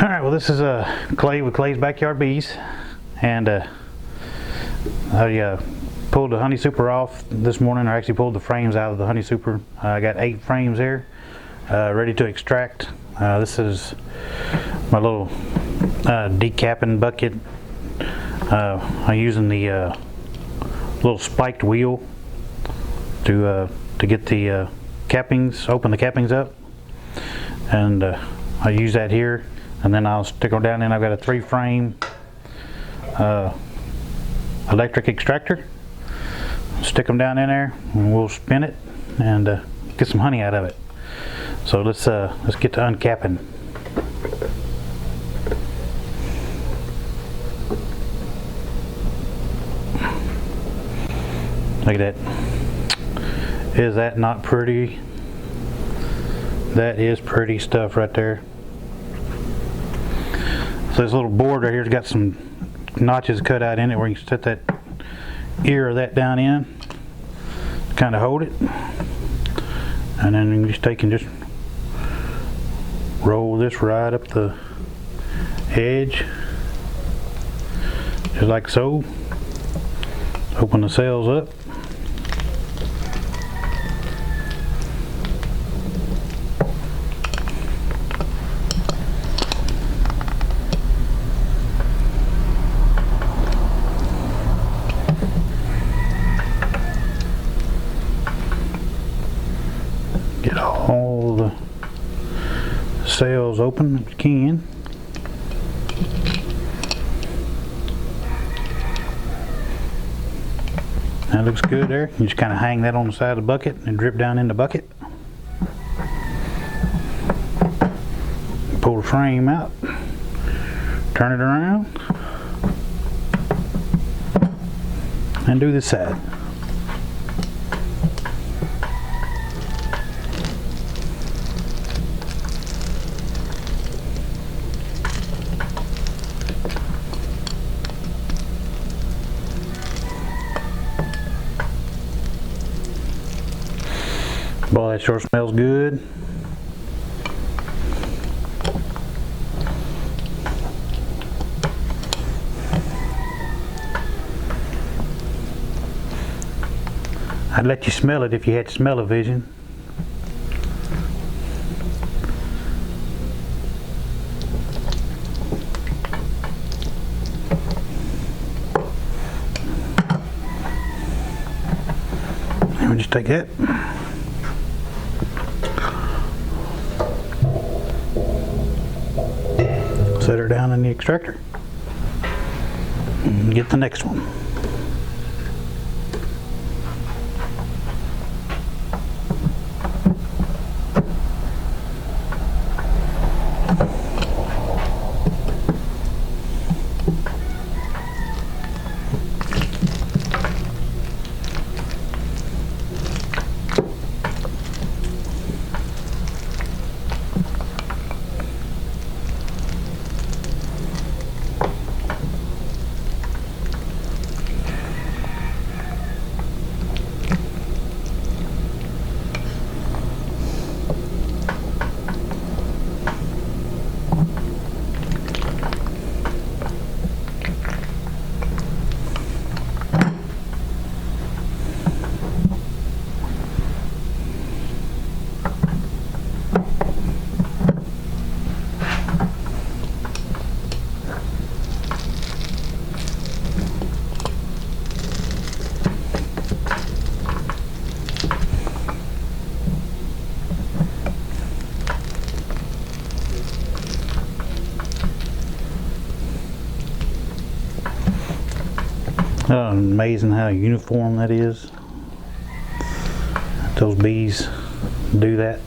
Alright, well this is Clay with Clay's Backyard Bees, and I pulled the honey super off this morning. I actually pulled the frames out of the honey super. I got 8 frames there ready to extract. This is my little decapping bucket. I'm using the little spiked wheel to get the cappings, open the cappings up, and I use that here, and then I'll stick them down in. I've got a 3-frame electric extractor. Stick them down in there and we'll spin it and get some honey out of it. So let's get to uncapping. Look at that. Is that not pretty? That is pretty stuff right there. So this little board right here's got some notches cut out in it where you can set that ear of that down in, kind of hold it, and then you just take and just roll this right up the edge, just like so. Open the cells up. Get all the cells open if you can. That looks good there. You just kind of hang that on the side of the bucket and drip down in the bucket. Pull the frame out, turn it around, and do this side. Boy, that sure smells good. I'd let you smell it if you had smell-o-vision. Let me just take that. Set her down in the extractor and get the next one. Amazing how uniform that is. Those bees do that.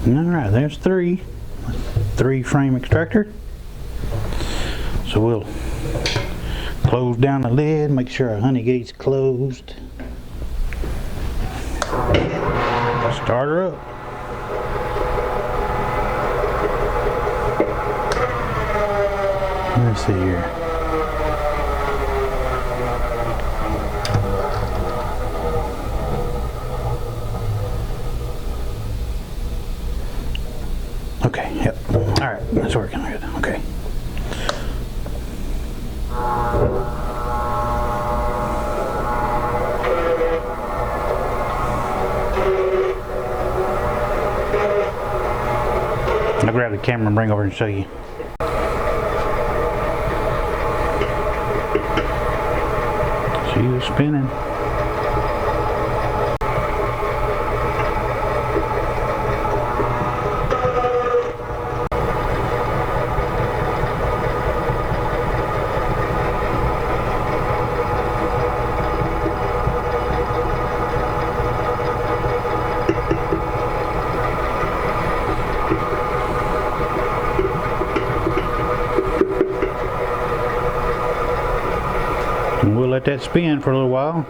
Alright, there's three frame extractor. So we'll close down the lid, make sure our honey gate's closed. Start her up. Let's see here. Okay, yep. Alright, that's working good. Okay. I'll grab the camera and bring over and show you. She was spinning. And we'll let that spin for a little while.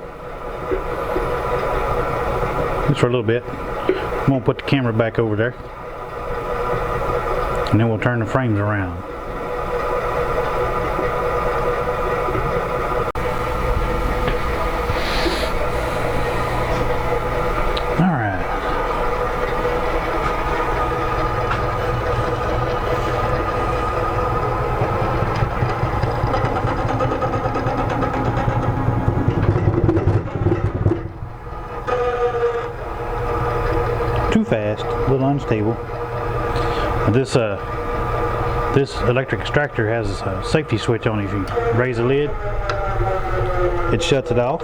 Just for a little bit. I'm going to put the camera back over there. And then we'll turn the frames around. Too fast, a little unstable. This electric extractor has a safety switch on it. If you raise the lid, it shuts it off.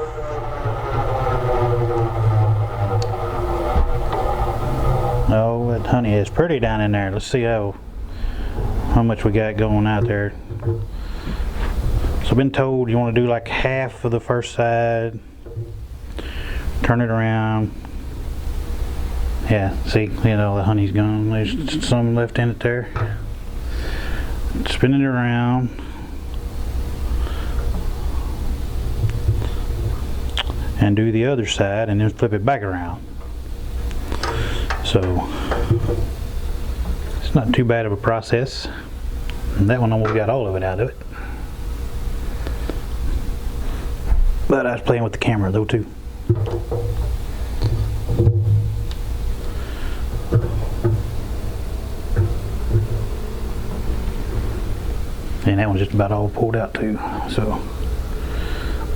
Oh, that honey is pretty down in there. Let's see how much we got going out there. So I've been told you want to do like half of the first side, turn it around. Yeah, see, you know, the honey's gone. There's some left in it there. Spinning it around. And do the other side and then flip it back around. So, it's not too bad of a process. And that one almost got all of it out of it. But I was playing with the camera though too. And that one's just about all pulled out too, so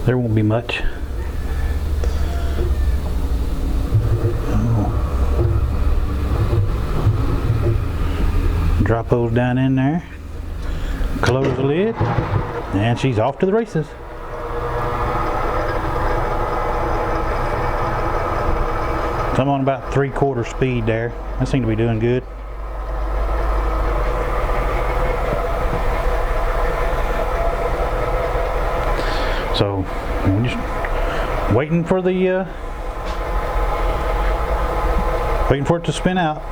there won't be much. Drop those down in there, close the lid, and she's off to the races. So I'm on about 3/4 speed there. I seem to be doing good. So I'm just waiting for it to spin out.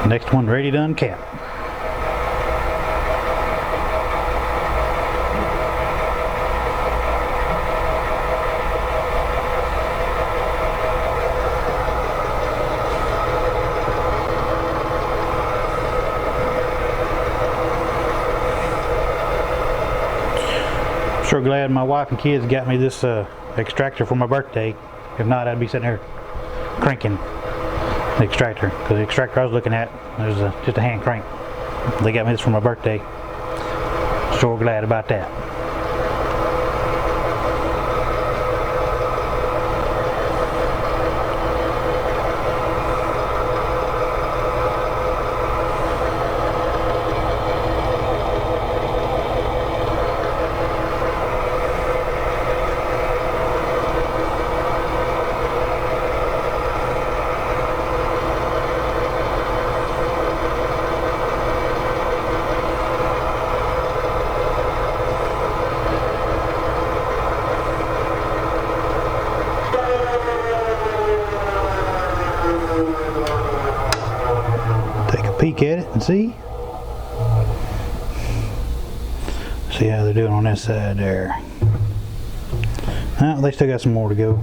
Next one ready to uncap. Sure glad my wife and kids got me this extractor for my birthday. If not, I'd be sitting here cranking the extractor, because the extractor I was looking at, there's just a hand crank. They got me this for my birthday. Sure glad about that. Peek at it and see how they're doing on this side there. They still got some more to go.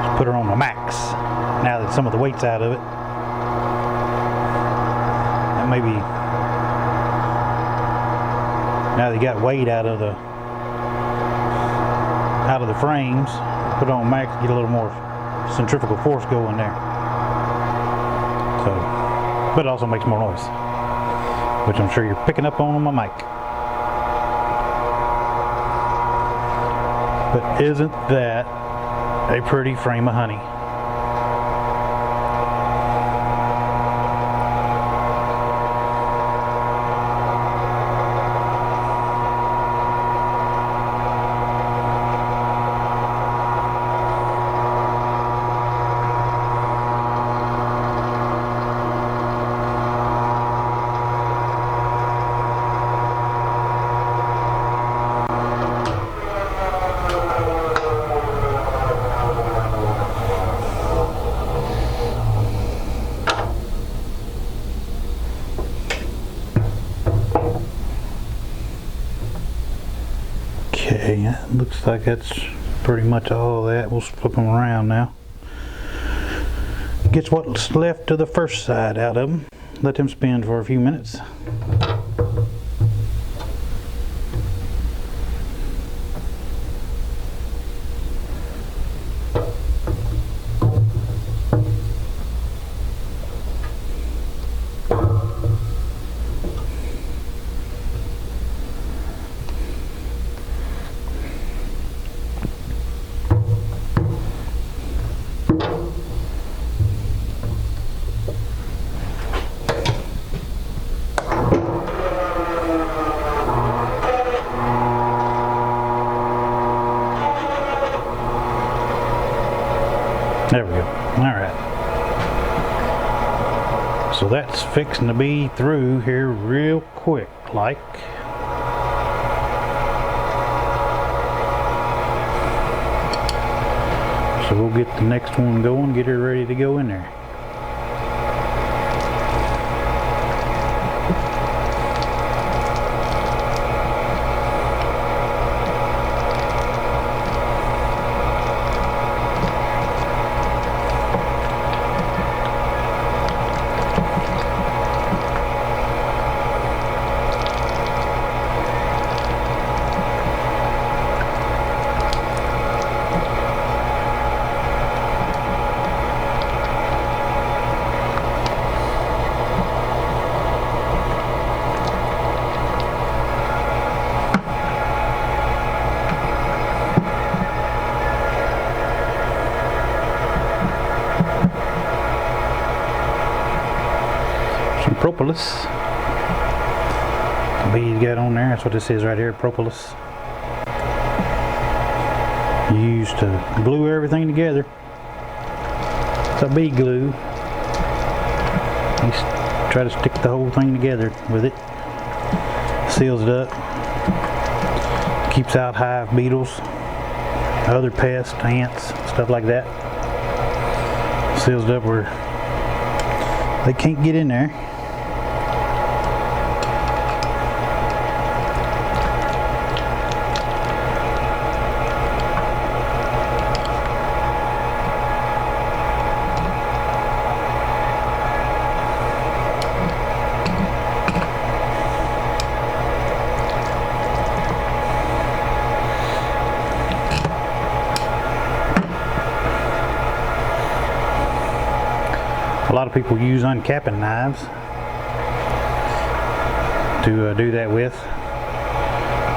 Just put her on the max now that some of the weight's out of it. Maybe now they got weight out of the frames, put it on max, get a little more centrifugal force going there. So, but it also makes more noise, which I'm sure you're picking up on my mic. But isn't that a pretty frame of honey? Okay, that looks like that's pretty much all that. We'll flip them around now. Gets what's left of the first side out of them. Let them spin for a few minutes. There we go. Alright. So that's fixing to be through here real quick like. So we'll get the next one going, get her ready to go in there. Propolis. The bead got on there, that's what this is right here, propolis. Used to glue everything together. It's a bead glue. You try to stick the whole thing together with it. Seals it up. Keeps out hive beetles, other pests, ants, stuff like that. Seals it up where they can't get in there. lot of people use uncapping knives to do that with,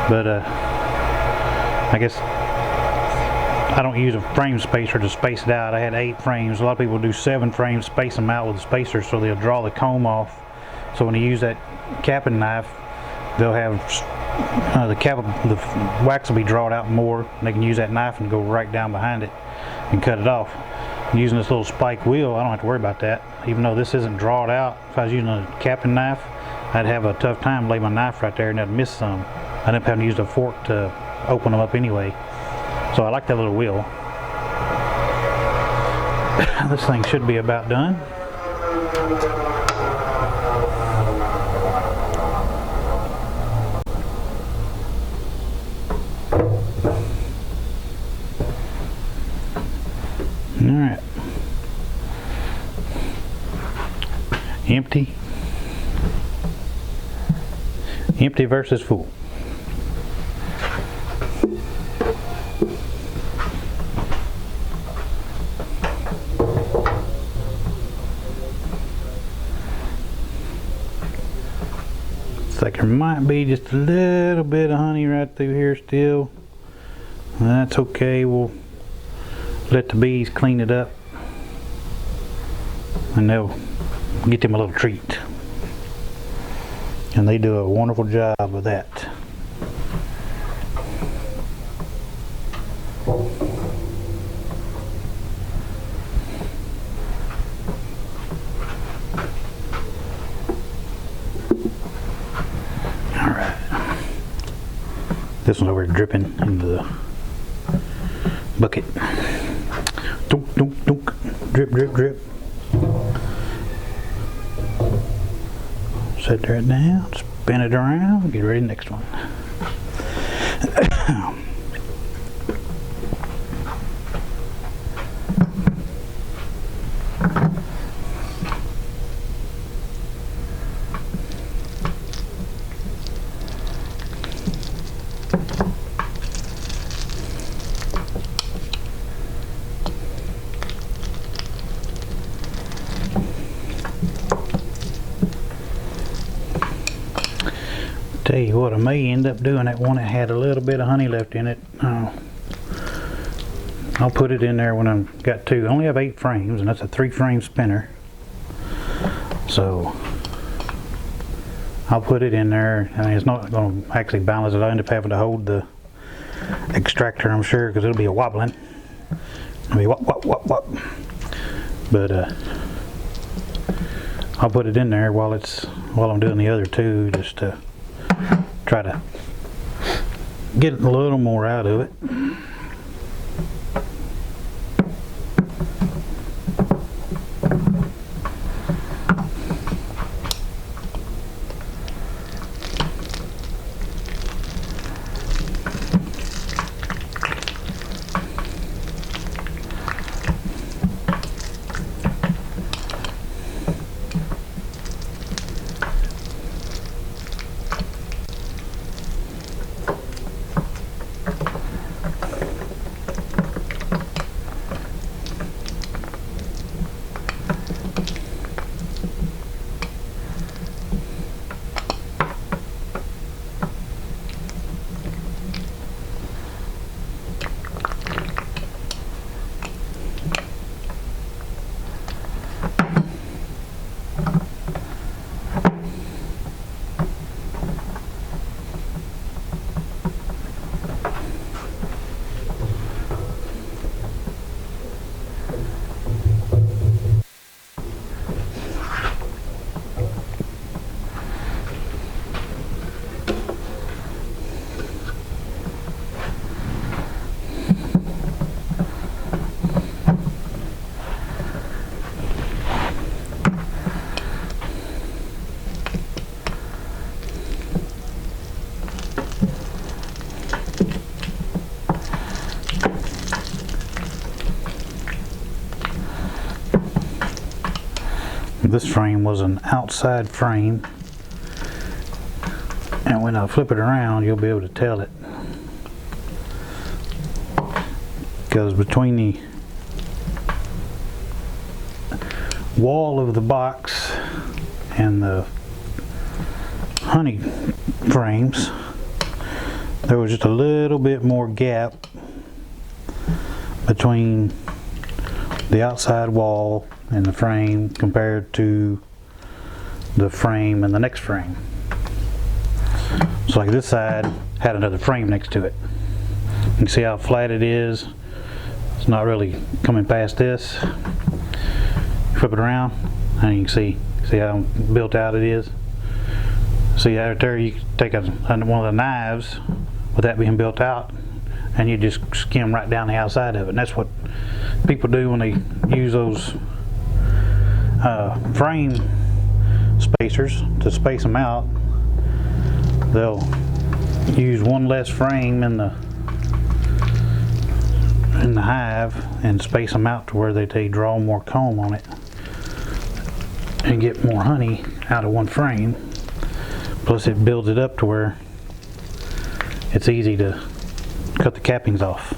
but I guess I don't use a frame spacer to space it out. I had 8 frames. A lot of people do 7 frames, space them out with a spacer so they'll draw the comb off. So when you use that capping knife, they'll have the wax will be drawn out more, and they can use that knife and go right down behind it and cut it off. Using this little spike wheel, I don't have to worry about that. Even though this isn't drawn out, if I was using a capping knife, I'd have a tough time laying my knife right there and I'd miss some. I didn't have to use a fork to open them up anyway. So I like that little wheel. This thing should be about done. Alright. Empty. Empty versus full. Looks like there might be just a little bit of honey right through here still. That's okay. We'll let the bees clean it up and they'll get them a little treat. And they do a wonderful job of that. Alright. This one's over dripping into the bucket. Dunk, dunk, dunk. Drip, drip, drip. Set that down, spin it around, get ready for the next one. Tell you what, I may end up doing that one that had a little bit of honey left in it. I'll put it in there when I've got 2. I only have 8 frames, and that's a 3-frame spinner. So I'll put it in there. I mean, it's not going to actually balance it. I end up having to hold the extractor, I'm sure, because it'll be a wobbling. It'll be wop, wop, wop, wop. But I'll put it in there while I'm doing the other 2, just to try to get a little more out of it. This frame was an outside frame, and when I flip it around you'll be able to tell it, because between wall of the box and the honey frames, there was just a little bit more gap between the outside wall and the frame compared to the frame and the next frame. So like this side had another frame next to it. You can see how flat it is. It's not really coming past this. Flip it around and you can see how built out it is. See out there, you can take one of the knives with that being built out and you just skim right down the outside of it. And that's what people do when they use those frame spacers to space them out. They'll use one less frame in the hive and space them out to where they draw more comb on it and get more honey out of one frame. Plus it builds it up to where it's easy to cut the cappings off.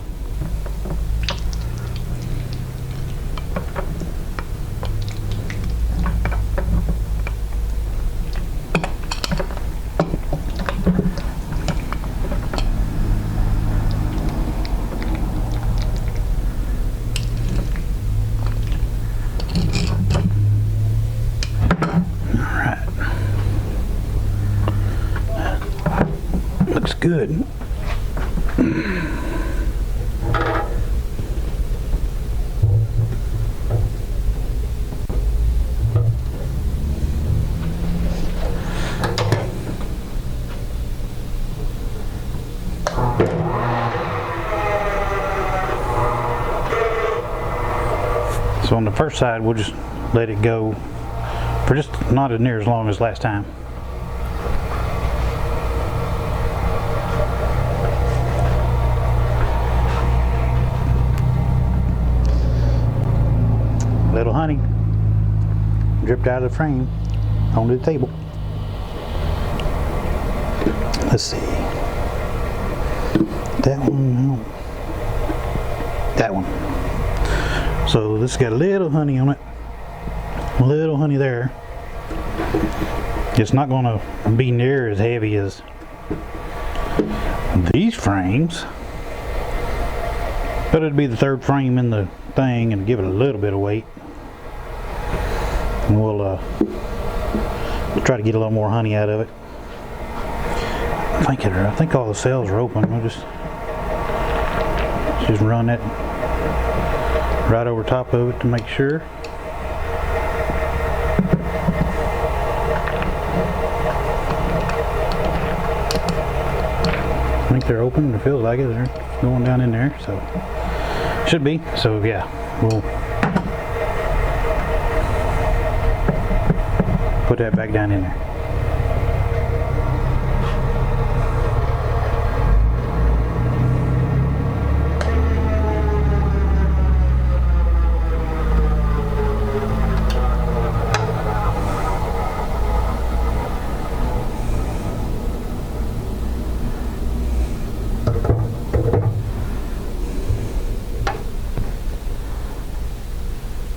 Looks good. So on the first side, we'll just let it go for just not as near as long as last time. Little honey dripped out of the frame onto the table. Let's see. That one, no. That one. So this got a little honey on it. A little honey there. It's not going to be near as heavy as these frames, but it'd be the third frame in the thing and give it a little bit of weight. And we'll try to get a little more honey out of it. I think all the cells are open. We'll just run it right over top of it to make sure. I think they're open. It feels like it. They're going down in there, so should be. So yeah, we'll put that back down in there.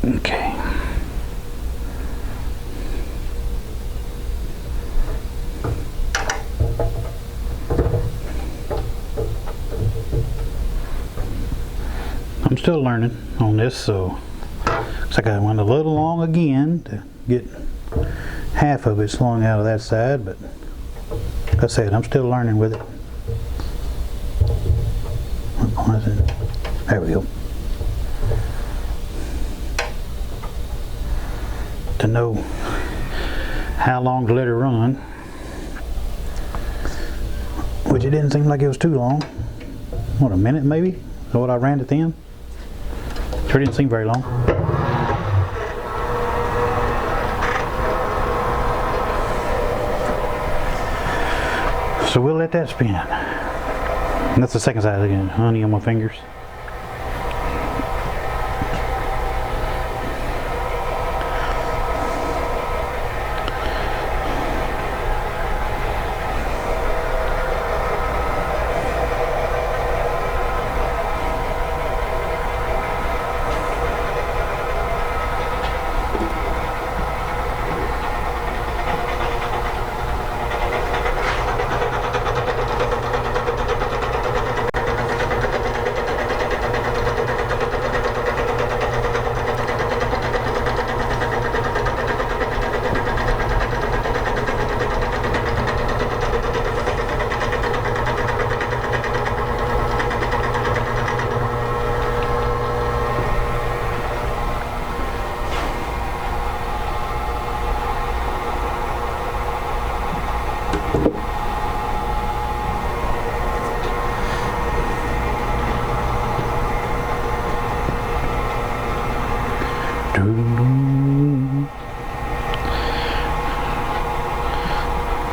Okay. I'm still learning on this, so looks like I went a little long again to get half of it slung out of that side, but like I said, I'm still learning with it. What is it? There we go. To know how long to let it run, which it didn't seem like it was too long. What, a minute maybe? Is that what I ran it then? Sure didn't seem very long. So we'll let that spin. And that's the second side again, honey on my fingers.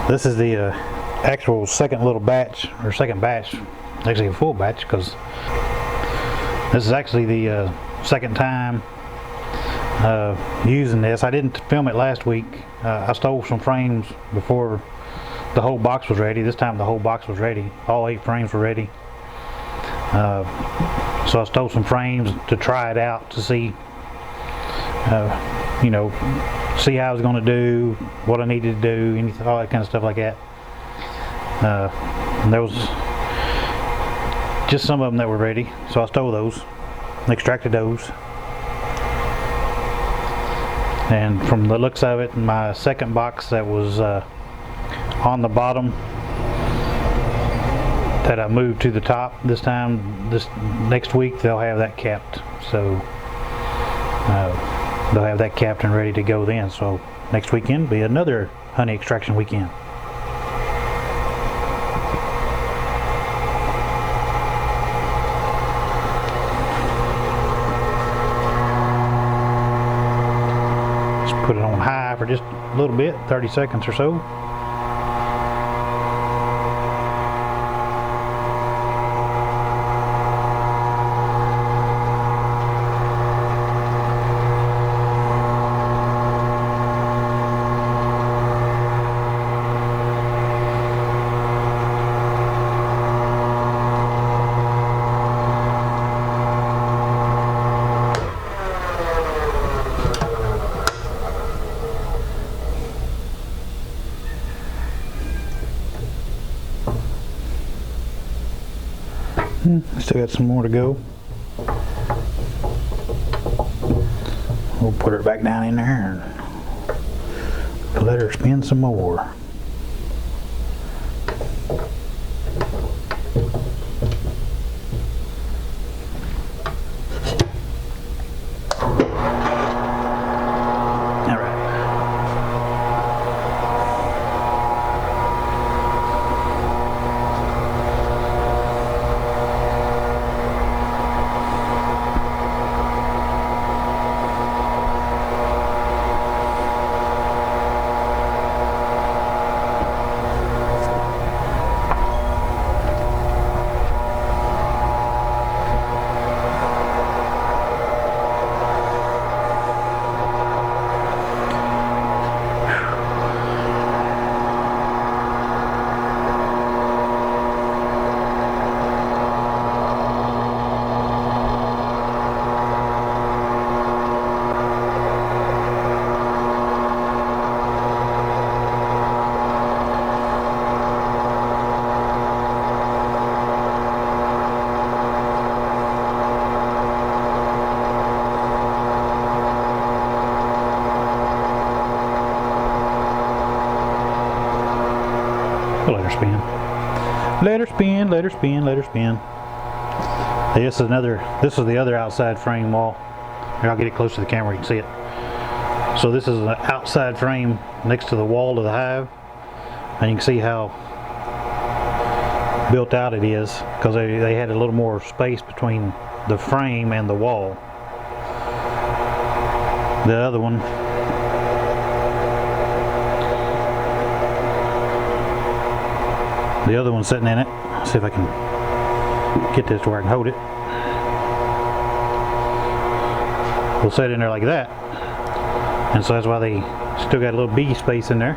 This is the actual second little batch, or second batch, actually a full batch, because this is actually the second time using this. I didn't film it last week. I stole some frames before the whole box was ready. This time the whole box was ready. All 8 frames were ready. So I stole some frames to try it out to see, you know, see how I was going to do, what I needed to do, anything, all that kind of stuff like that. And there was just some of them that were ready, so I stole those, extracted those. And from the looks of it, my second box that was on the bottom, that I moved to the top this time, this next week they'll have that capped. So they'll have that capped and ready to go then. So next weekend will be another honey extraction weekend. Just put it on high for just a little bit, 30 seconds or so. Still got some more to go. We'll put her back down in there and let her spin some more. Let her spin. Let her spin, let her spin, let her spin. This is the other outside frame wall. Here, I'll get it close to the camera, you can see it. So this is an outside frame next to the wall of the hive. And you can see how built out it is, because they had a little more space between the frame and the wall. The other one, sitting in it. Let's see if I can get this to where I can hold it. We'll set it in there like that. And so that's why they still got a little bee space in there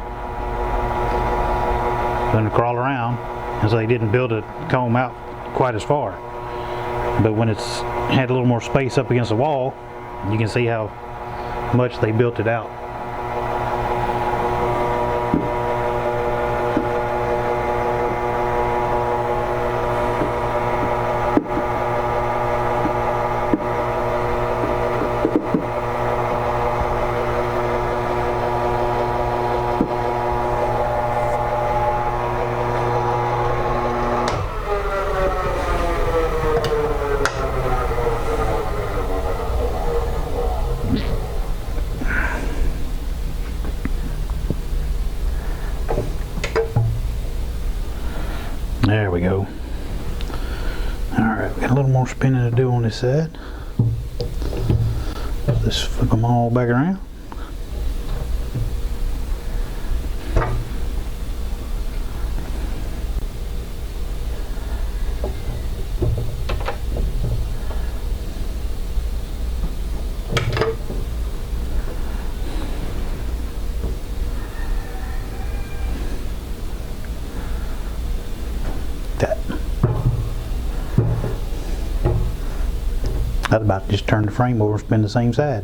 for them to crawl around. And so they didn't build a comb out quite as far. But when it's had a little more space up against the wall, you can see how much they built it out. There we go. Alright, got a little more spinning to do on this side. Just flip them all back around. I'd about to just turn the frame over and spin the same side.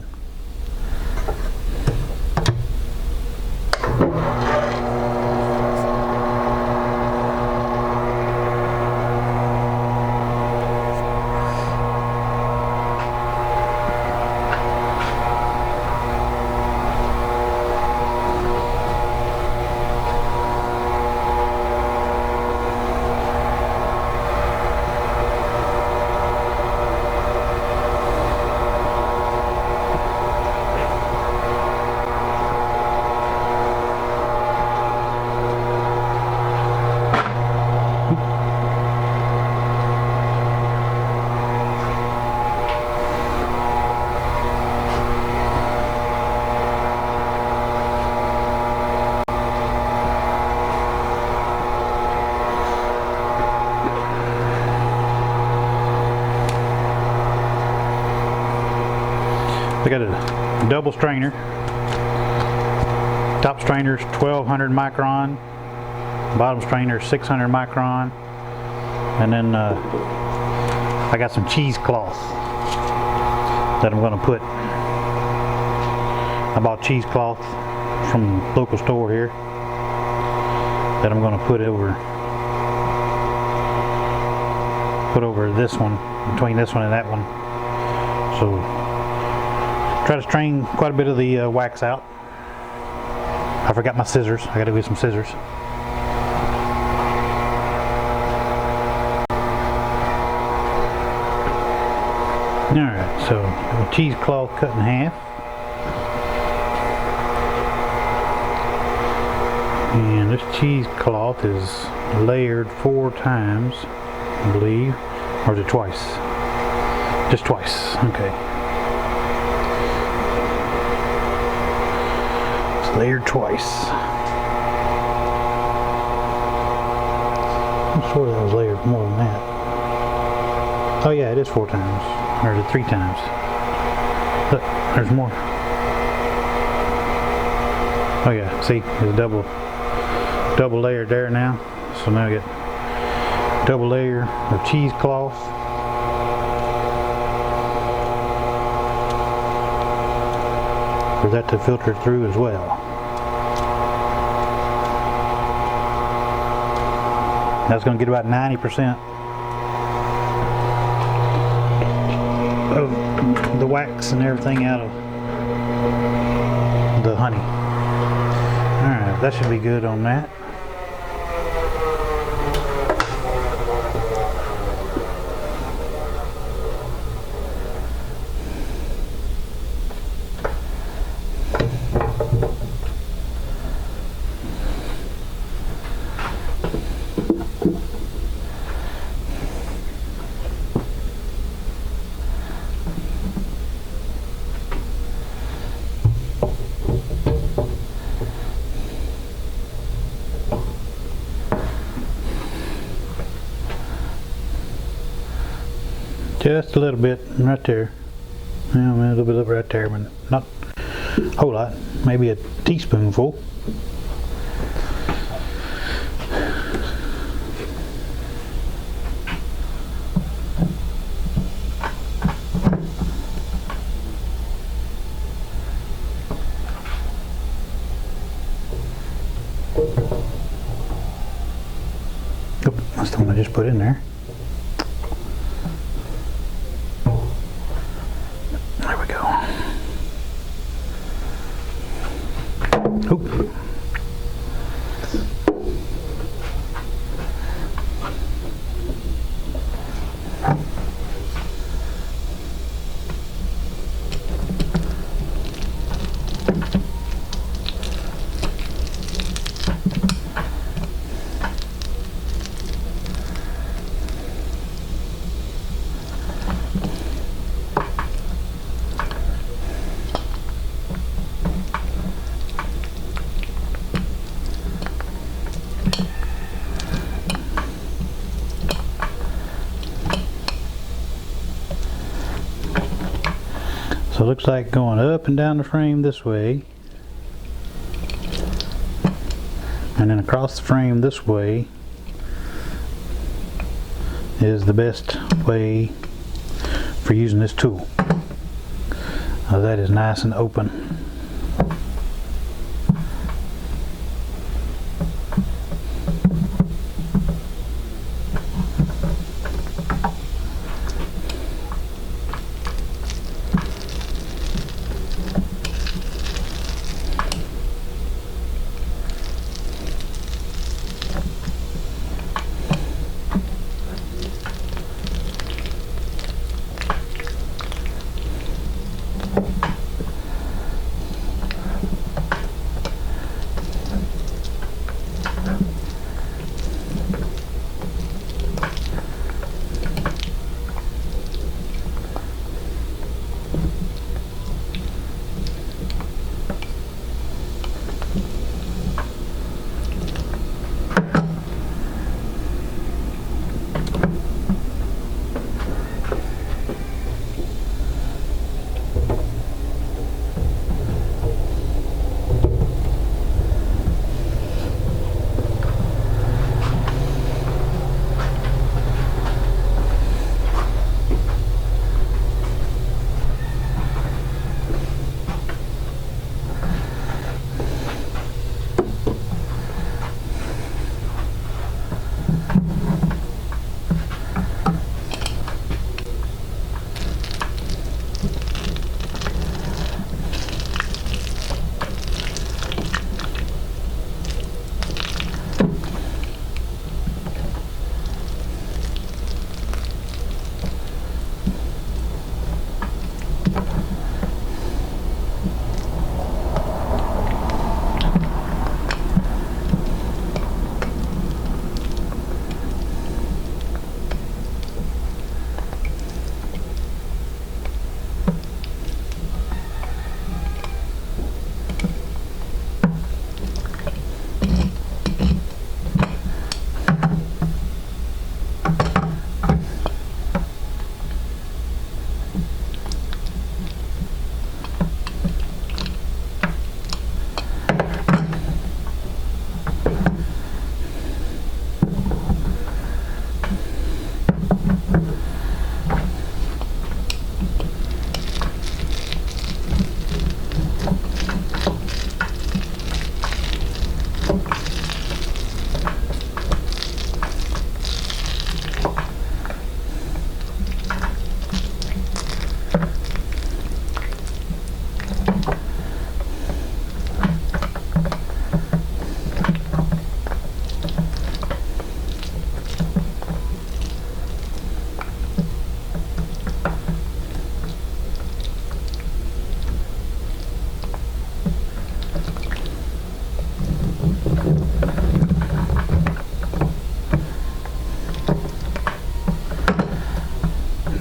I got a double strainer. Top strainer is 1200 micron. Bottom strainer is 600 micron. And then I got some cheesecloth that I'm going to put. I bought cheesecloth from the local store here that I'm going to put over this one, between this one and that one. So try to strain quite a bit of the wax out. I forgot my scissors. I got to get some scissors. Alright, so the cheesecloth cut in half. And this cheesecloth is layered 4 times, I believe. Or is it twice? Just twice, okay. It's layered twice. I'm sure that was layered more than that. Oh yeah, it is 4 times. Or is it 3 times? Look, there's more. Oh yeah, see, there's a double layer there now. So now I get double layer of cheesecloth. For that to filter through as well. That's going to get about 90% of the wax and everything out of the honey. Alright, that should be good on that. Just a little bit right there. Yeah, a little bit right there, but not a whole lot. Maybe a teaspoonful. Oh, that's the one I just put in there. Oop. So it looks like going up and down the frame this way, and then across the frame this way is the best way for using this tool. That is nice and open.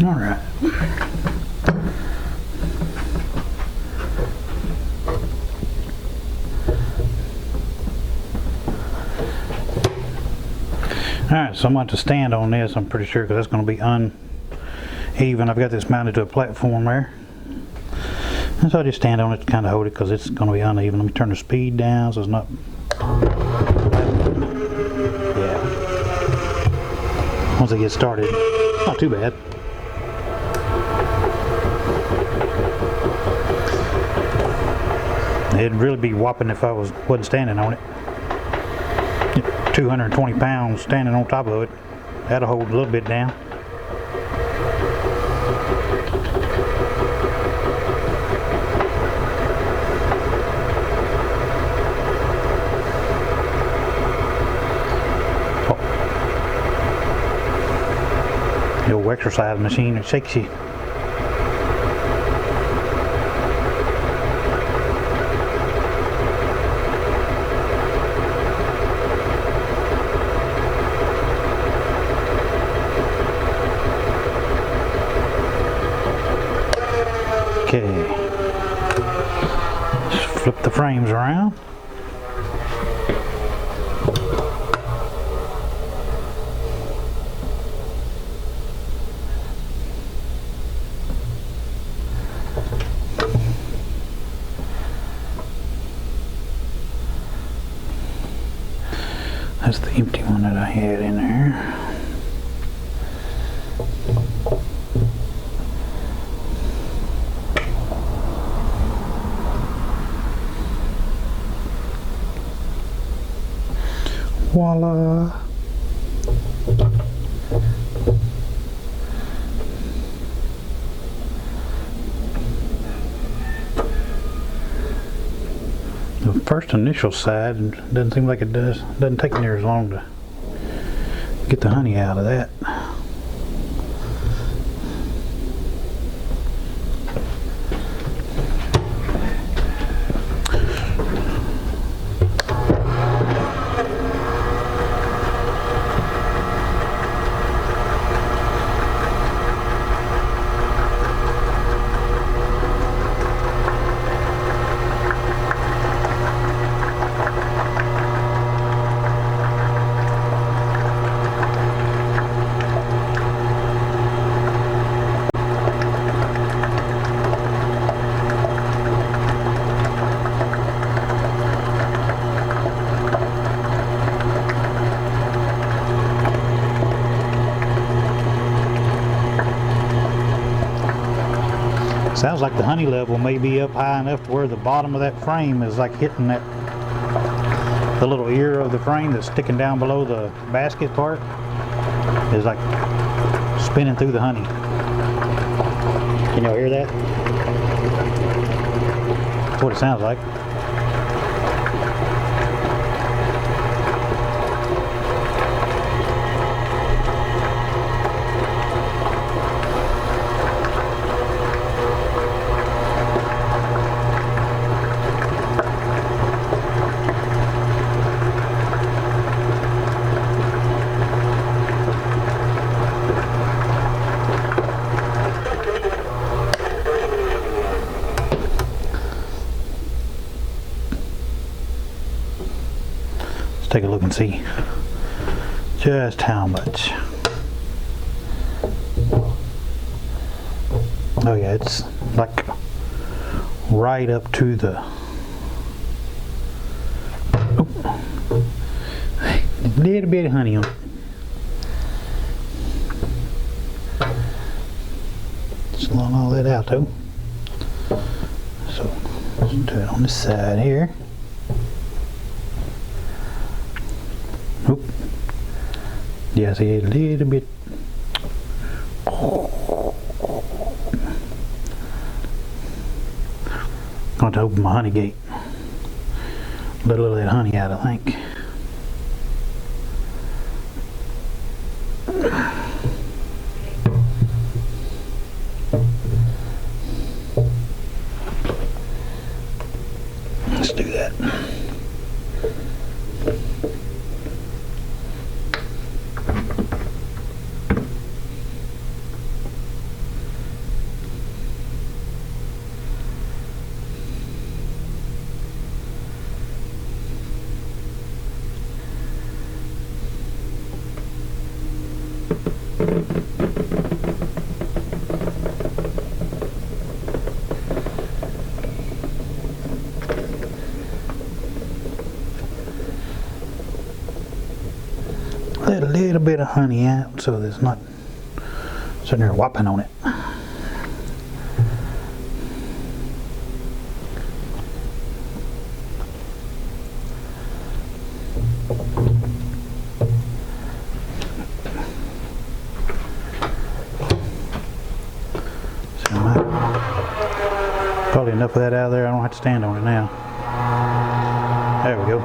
All right. Alright, so I'm going to have to stand on this, I'm pretty sure, because that's going to be uneven. I've got this mounted to a platform there. And so I just stand on it to kind of hold it because it's going to be uneven. Let me turn the speed down so it's not... Yeah. Once it gets started, it's not too bad. It'd really be whopping if I wasn't standing on it. 220 pounds standing on top of it. That'll hold a little bit down. The old exercise machine that shakes you. Okay, just flip the frames around. That's the empty one that I had in there. Voila! The first initial side doesn't seem like it doesn't take near as long to get the honey out of that. Sounds like the honey level may be up high enough to where the bottom of that frame is like hitting that, the little ear of the frame that's sticking down below the basket part is like spinning through the honey. Can y'all hear that? That's what it sounds like. Let's take a look and see just how much. Oh yeah, it's like right up to the little bit of honey on it. Just blowing all that out though. So let's do it on this side here. Oop. Yeah, see a little bit. I'm going to open my honey gate. Let a little of that honey out, I think. Let's do that. Let a little bit of honey out so there's not sitting there whopping on it. So probably enough of that out of there. I don't have to stand on it now. There we go.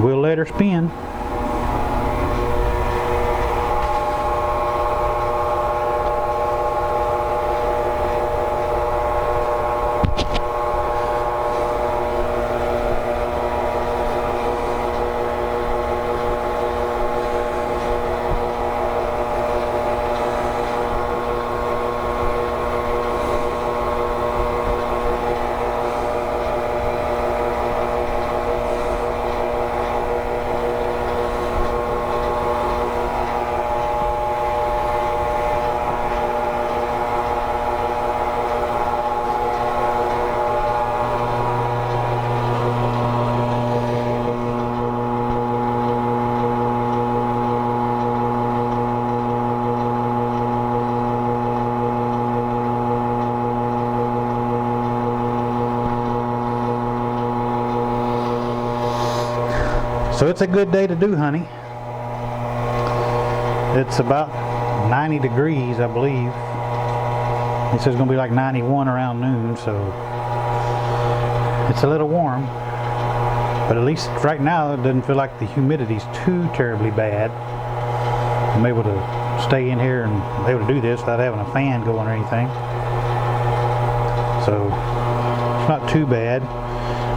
We'll let her spin. So it's a good day to do honey. It's about 90 degrees, I believe. It says it's going to be like 91 around noon, so it's a little warm. But at least right now it doesn't feel like the humidity's too terribly bad. I'm able to stay in here and able to do this without having a fan going or anything. So it's not too bad,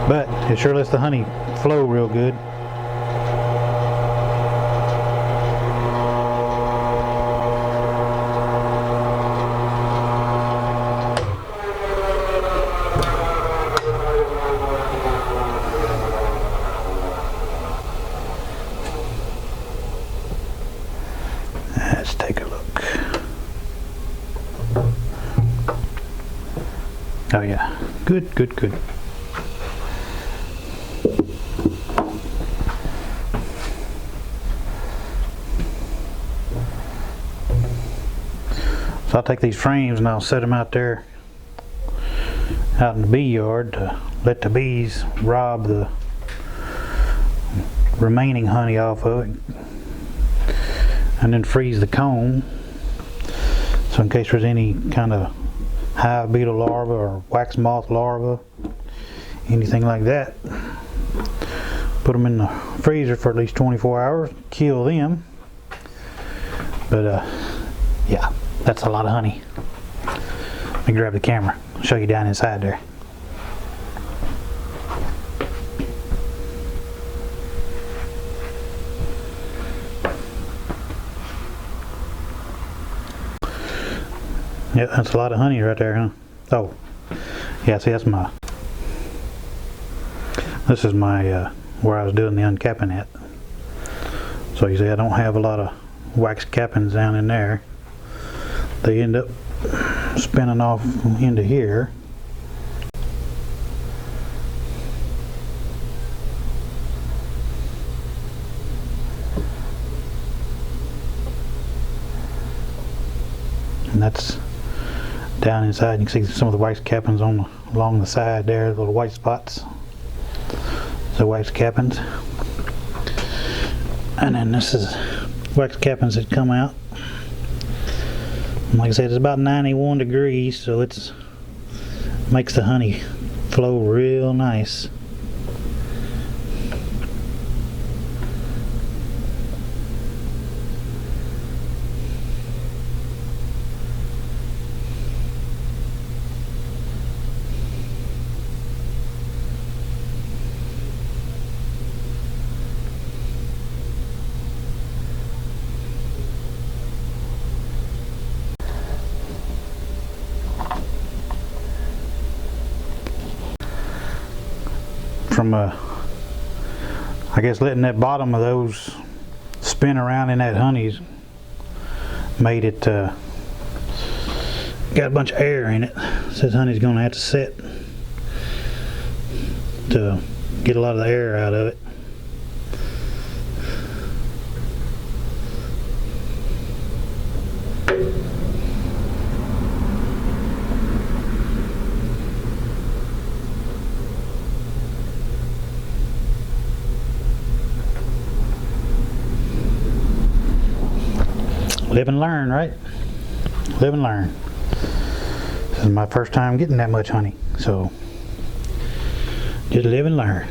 but it sure lets the honey flow real good. Let's take a look. Oh yeah, good, good, good. So I'll take these frames and I'll set them out there out in the bee yard to let the bees rob the remaining honey off of it, and then freeze the comb, so in case there's any kind of hive beetle larva or wax moth larva, anything like that, put them in the freezer for at least 24 hours, kill them. But yeah, that's a lot of honey. Let me grab the camera, show you down inside there. Yeah, that's a lot of honey right there, huh? Oh, yeah, see, this is my, where I was doing the uncapping at. So you see, I don't have a lot of wax cappings down in there. They end up spinning off into here. And that's down inside. You can see some of the wax cappings along the side there, little white spots. So wax cappings. And then this is wax cappings that come out. And like I said, it's about 91 degrees, so it's makes the honey flow real nice. From I guess letting that bottom of those spin around in that honey's made it got a bunch of air in it. Says honey's gonna have to set to get a lot of the air out of it. Live and learn, right? Live and learn. This is my first time getting that much honey, so just live and learn.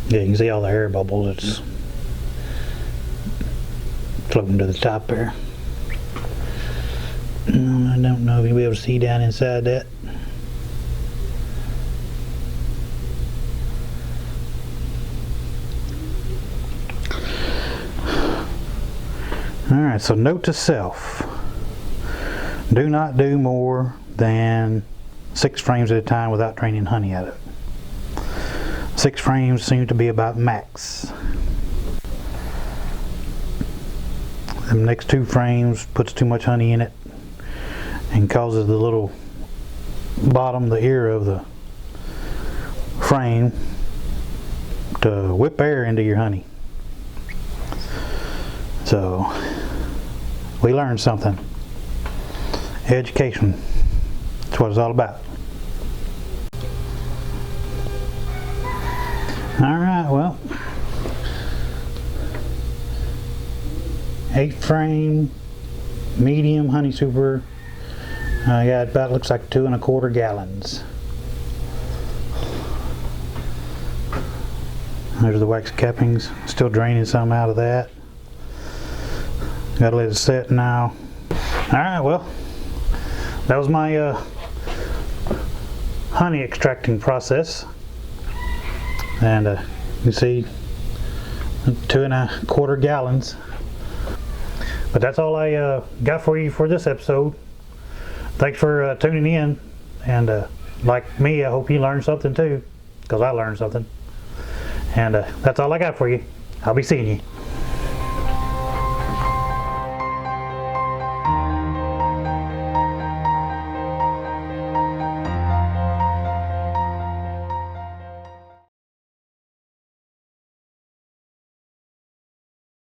Yeah, you can see all the air bubbles that's floating to the top there. I don't know if you'll be able to see down inside that. Alright, so note to self. Do not do more than 6 frames at a time without draining honey out of it. 6 frames seem to be about max. The next 2 frames puts too much honey in it and causes the little bottom, the ear of the frame to whip air into your honey. So we learned something. Education. That's what it's all about. 8 frame, medium honey super. I got about, looks like 2 1/4 gallons. There's the wax cappings, still draining some out of that. Gotta let it set now. Alright, well, that was my honey extracting process. And you see 2 1/4 gallons. But that's all I got for you for this episode. Thanks for tuning in, and like me, I hope you learned something too, because I learned something. And that's all I got for you. I'll be seeing you.